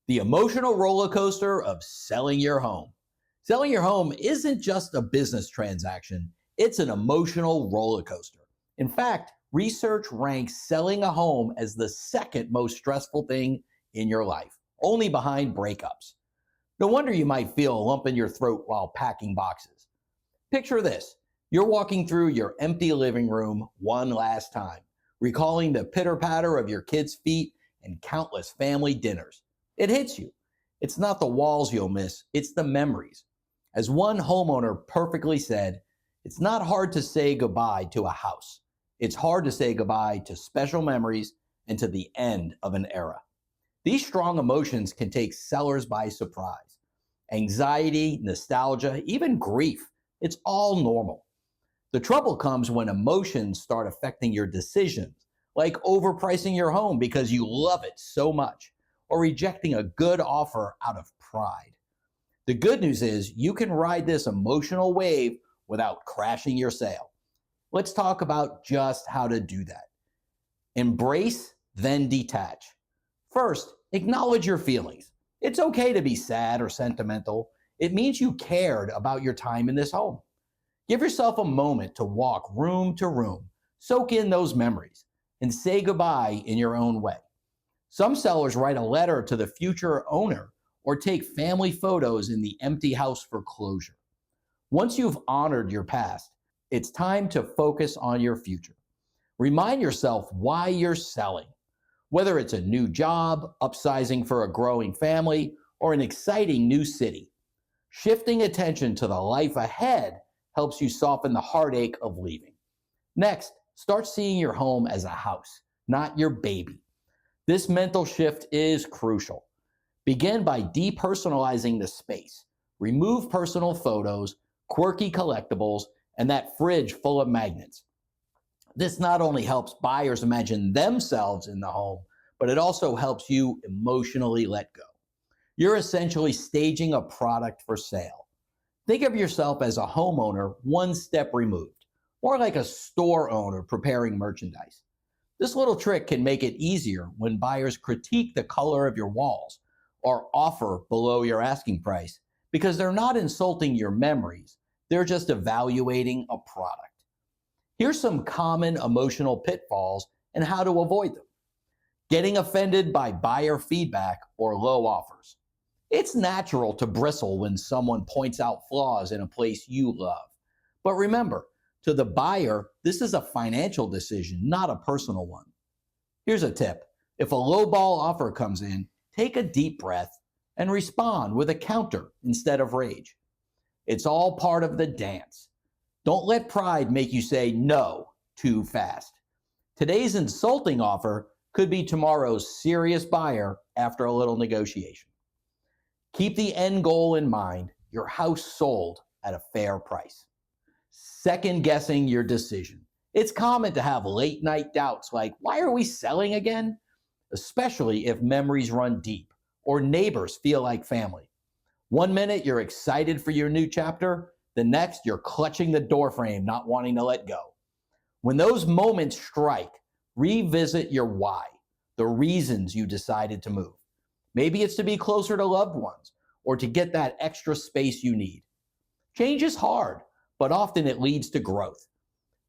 The emotional roller coaster of selling your home. Selling your home isn't just a business transaction, it's an emotional roller coaster. In fact, research ranks selling a home as the second most stressful thing in your life, only behind breakups. No wonder you might feel a lump in your throat while packing boxes. Picture this. You're walking through your empty living room one last time, recalling the pitter-patter of your kids' feet and countless family dinners. It hits you. It's not the walls you'll miss, it's the memories. As one homeowner perfectly said, it's not hard to say goodbye to a house. It's hard to say goodbye to special memories and to the end of an era. These strong emotions can take sellers by surprise. Anxiety, nostalgia, even grief, it's all normal. The trouble comes when emotions start affecting your decisions, like overpricing your home because you love it so much, or rejecting a good offer out of pride. The good news is you can ride this emotional wave without crashing your sale. Let's talk about just how to do that. Embrace, then detach. First, acknowledge your feelings. It's okay to be sad or sentimental. It means you cared about your time in this home. Give yourself a moment to walk room to room, soak in those memories, and say goodbye in your own way. Some sellers write a letter to the future owner or take family photos in the empty house for closure. Once you've honored your past, it's time to focus on your future. Remind yourself why you're selling. Whether it's a new job, upsizing for a growing family, or an exciting new city. Shifting attention to the life ahead helps you soften the heartache of leaving. Next, start seeing your home as a house, not your baby. This mental shift is crucial. Begin by depersonalizing the space. Remove personal photos, quirky collectibles, and that fridge full of magnets. This not only helps buyers imagine themselves in the home, but it also helps you emotionally let go. You're essentially staging a product for sale. Think of yourself as a homeowner one step removed, more like a store owner preparing merchandise. This little trick can make it easier when buyers critique the color of your walls or offer below your asking price because they're not insulting your memories, they're just evaluating a product. Here's some common emotional pitfalls and how to avoid them. Getting offended by buyer feedback or low offers. It's natural to bristle when someone points out flaws in a place you love. But remember, to the buyer, this is a financial decision, not a personal one. Here's a tip. If a lowball offer comes in, take a deep breath and respond with a counter instead of rage. It's all part of the dance. Don't let pride make you say no too fast. Today's insulting offer could be tomorrow's serious buyer after a little negotiation. Keep the end goal in mind, your house sold at a fair price. Second guessing your decision. It's common to have late night doubts like, why are we selling again? Especially if memories run deep or neighbors feel like family. One minute you're excited for your new chapter, the next you're clutching the doorframe, not wanting to let go. When those moments strike, revisit your why, the reasons you decided to move. Maybe it's to be closer to loved ones or to get that extra space you need. Change is hard, but often it leads to growth.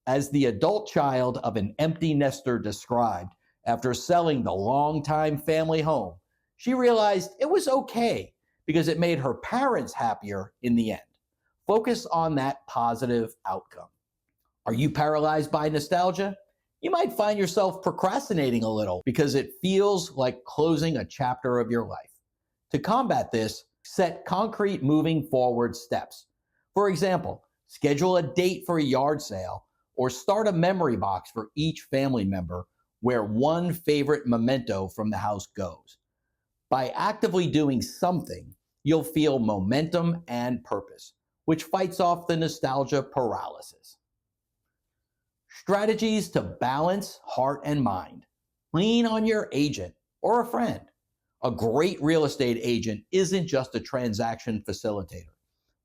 As the adult child of an empty nester described after selling the longtime family home, she realized it was okay because it made her parents happier in the end. Focus on that positive outcome. Are you paralyzed by nostalgia? You might find yourself procrastinating a little because it feels like closing a chapter of your life. To combat this, set concrete moving forward steps. For example, schedule a date for a yard sale or start a memory box for each family member where one favorite memento from the house goes. By actively doing something, you'll feel momentum and purpose, which fights off the nostalgia paralysis. Strategies to balance heart and mind. Lean on your agent or a friend. A great real estate agent isn't just a transaction facilitator.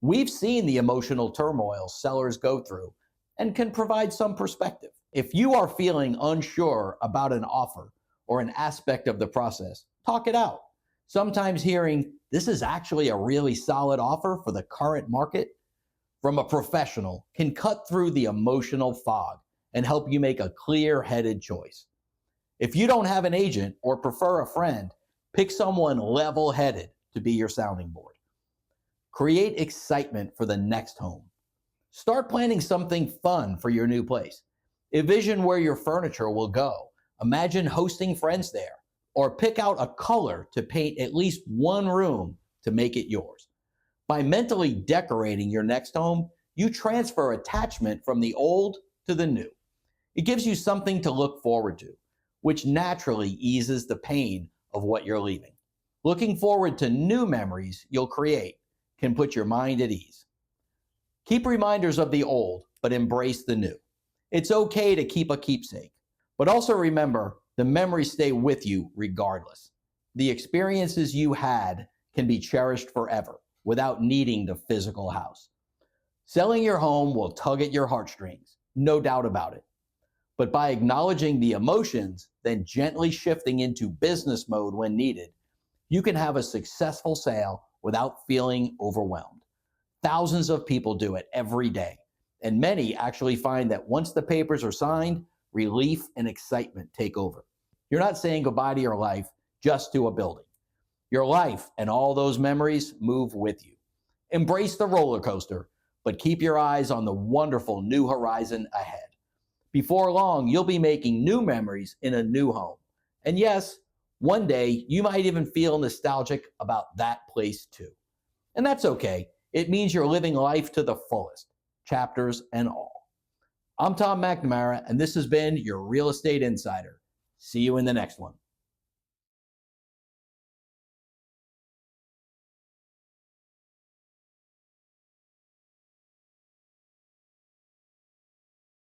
We've seen the emotional turmoil sellers go through and can provide some perspective. If you are feeling unsure about an offer or an aspect of the process, talk it out. Sometimes hearing, this is actually a really solid offer for the current market, from a professional can cut through the emotional fog and help you make a clear-headed choice. If you don't have an agent or prefer a friend, pick someone level-headed to be your sounding board. Create excitement for the next home. Start planning something fun for your new place. Envision where your furniture will go. Imagine hosting friends there, or pick out a color to paint at least one room to make it yours. By mentally decorating your next home, you transfer attachment from the old to the new. It gives you something to look forward to, which naturally eases the pain of what you're leaving. Looking forward to new memories you'll create can put your mind at ease. Keep reminders of the old, but embrace the new. It's okay to keep a keepsake, but also remember the memories stay with you regardless. The experiences you had can be cherished forever without needing the physical house. Selling your home will tug at your heartstrings, no doubt about it. But by acknowledging the emotions, then gently shifting into business mode when needed, you can have a successful sale without feeling overwhelmed. Thousands of people do it every day, and many actually find that once the papers are signed, relief and excitement take over. You're not saying goodbye to your life just to a building. Your life and all those memories move with you. Embrace the roller coaster, but keep your eyes on the wonderful new horizon ahead. Before long, you'll be making new memories in a new home. And yes, one day you might even feel nostalgic about that place too. And that's okay. It means you're living life to the fullest, chapters and all. I'm Tom McNamara, and this has been your Real Estate Insider. See you in the next one.